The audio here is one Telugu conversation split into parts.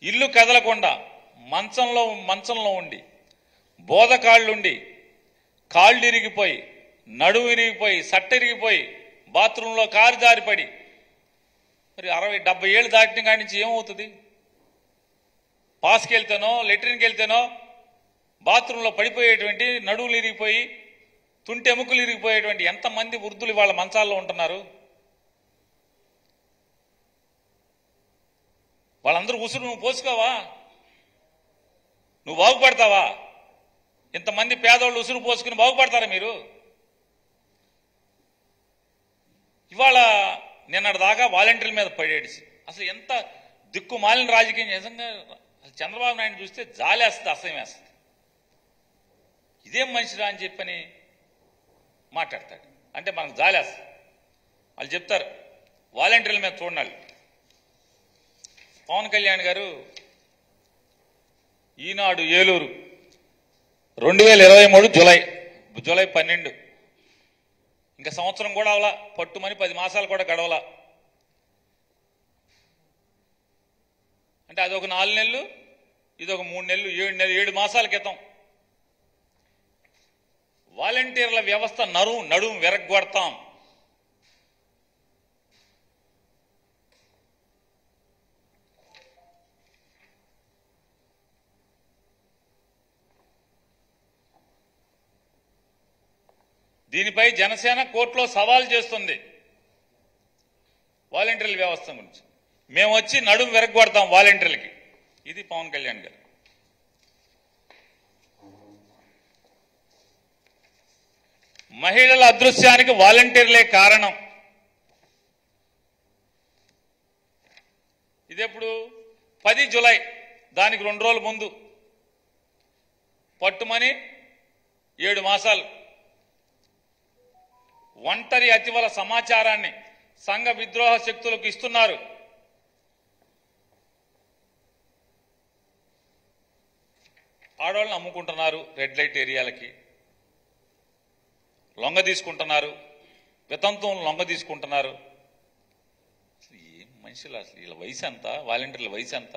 ఇల్లు కదలకుండా మంచంలో ఉండి బోధకాళ్ళుండి కాళ్ళు ఇరిగిపోయి నడుము ఇరిగిపోయి సట్ట ఇరిగిపోయి బాత్రూంలో కారు జారిపడి మరి 60-70 ఏళ్ళు దాటిన కాడి నుంచి ఏమవుతుంది? పాస్కి వెళ్తేనో లెట్రిన్కి వెళ్తేనో బాత్రూంలో పడిపోయేటువంటి నడువులు ఇరిగిపోయి తుంటెముకలు ఇరిగిపోయేటువంటి ఎంతమంది వృద్ధులు వాళ్ళ మంచాల్లో ఉంటున్నారు? వాళ్ళందరూ ఉసురు నువ్వు పోసుకోవా? నువ్వు బాగుపడతావా? ఇంతమంది పేదవాళ్ళు ఉసురు పోసుకుని బాగుపడతారా మీరు? ఇవాళ నిన్నటిదాకా వాలంటీర్ల మీద పడేసి అసలు ఎంత దిక్కుమాలిన రాజకీయం. నిజంగా చంద్రబాబు నాయుడు చూస్తే జాలేస్తుంది, అసహ్యం వేస్తుంది. ఇదేం మనిషిరా అని చెప్పని మాట్లాడతాడు. అంటే మనకు జాలేస్తుంది. వాళ్ళు చెప్తారు వాలంటీర్ల మీద చూడాలి. పవన్ కళ్యాణ్ గారు ఈనాడు ఏలూరు 2023 జూలై 12 ఇంకా సంవత్సరం కూడా అవలా, పట్టుమని 10 మాసాలు కూడా గడవలా. అంటే అదొక 4 నెలలు, ఇదొక 3 నెలలు, 7 మాసాల క్రితం వాలంటీర్ల వ్యవస్థ నడుము విరగ్గొడతాం, దీనిపై జనసేన కోర్టులో సవాల్ చేస్తుంది. వాలంటీర్ల వ్యవస్థ గురించి మేము వచ్చి నడుము విరగ్గొడతాం వాలంటీర్లకి. ఇది పవన్ కళ్యాణ్ గారు. మహిళల అదృశ్యానికి వాలంటీర్లే కారణం. ఇదెప్పుడు 10 జూలై, దానికి 2 రోజుల ముందు పట్టుమని 7 మాసాలు ఒంటరి అతివల సమాచారాన్ని సంఘ విద్రోహ శక్తులకు ఇస్తున్నారు. ఆడవాళ్ళని అమ్ముకుంటున్నారు, రెడ్ లైట్ ఏరియాలకి లొంగ తీసుకుంటున్నారు, వితంతువులను లొంగ తీసుకుంటున్నారు. అసలు ఏం మనుషులు? అసలు వీళ్ళ వయసు ఎంత? వాలంటీర్ల వయసు ఎంత?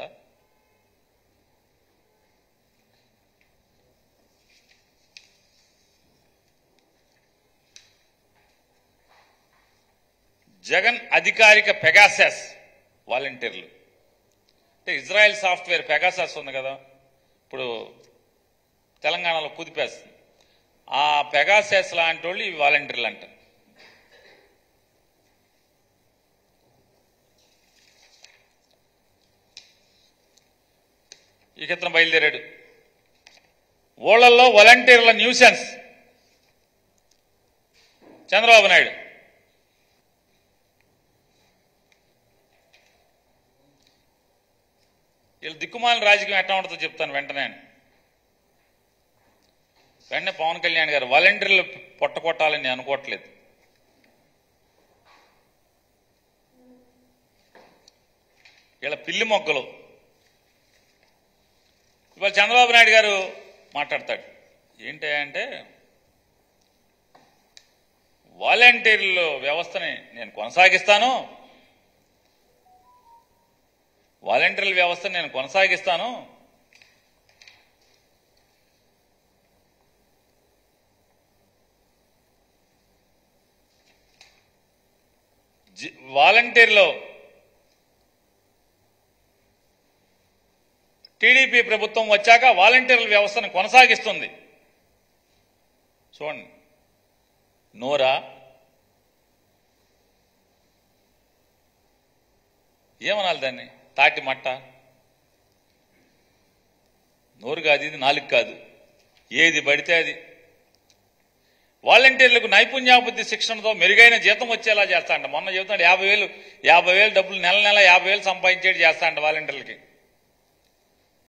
జగన్ అధికారిక పెగాసస్ వాలంటీర్లు అంటే ఇజ్రాయెల్ సాఫ్ట్వేర్ పెగాసస్ ఉంది కదా, ఇప్పుడు తెలంగాణలో కుదిపేస్తుంది. ఆ పెగాసస్ లాంటి వాళ్ళు ఈ వాలంటీర్లు అంట. ఈ చిత్రం బయలుదేరాడు. ఊళ్ళల్లో వాలంటీర్ల న్యూసెన్స్. చంద్రబాబు నాయుడు వీళ్ళు దిక్కుమాలిన రాజకీయం ఎట్లా ఉంటుందో చెప్తాను వెంటనే పవన్ కళ్యాణ్ గారు వాలంటీర్లు పొట్టకొట్టాలని నేను అనుకోవట్లేదు. వీళ్ళ పిల్లి మొగ్గలు. ఇవాళ చంద్రబాబు నాయుడు గారు మాట్లాడతాడు ఏంటంటే వాలంటీర్ల వ్యవస్థని నేను కొనసాగిస్తాను, వాలంటీర్ల వ్యవస్థను నేను కొనసాగిస్తాను, వాలంటీర్లో టీడీపీ ప్రభుత్వం వచ్చాక వాలంటీర్ల వ్యవస్థను కొనసాగిస్తుంది. చూడండి, నోరా ఏమనాలి దాన్ని? తాటి మట్ట. నోరు కాదు ఇది, నాలుగు కాదు, ఏది పడితే అది. వాలంటీర్లకు నైపుణ్యాభివృద్ధి శిక్షణతో మెరుగైన జీతం వచ్చేలా చేస్తా అంట. మొన్న చెబుతాడు 50,000 డబ్బులు నెల 50,000 సంపాదించేది చేస్తా అంట వాలంటీర్లకి.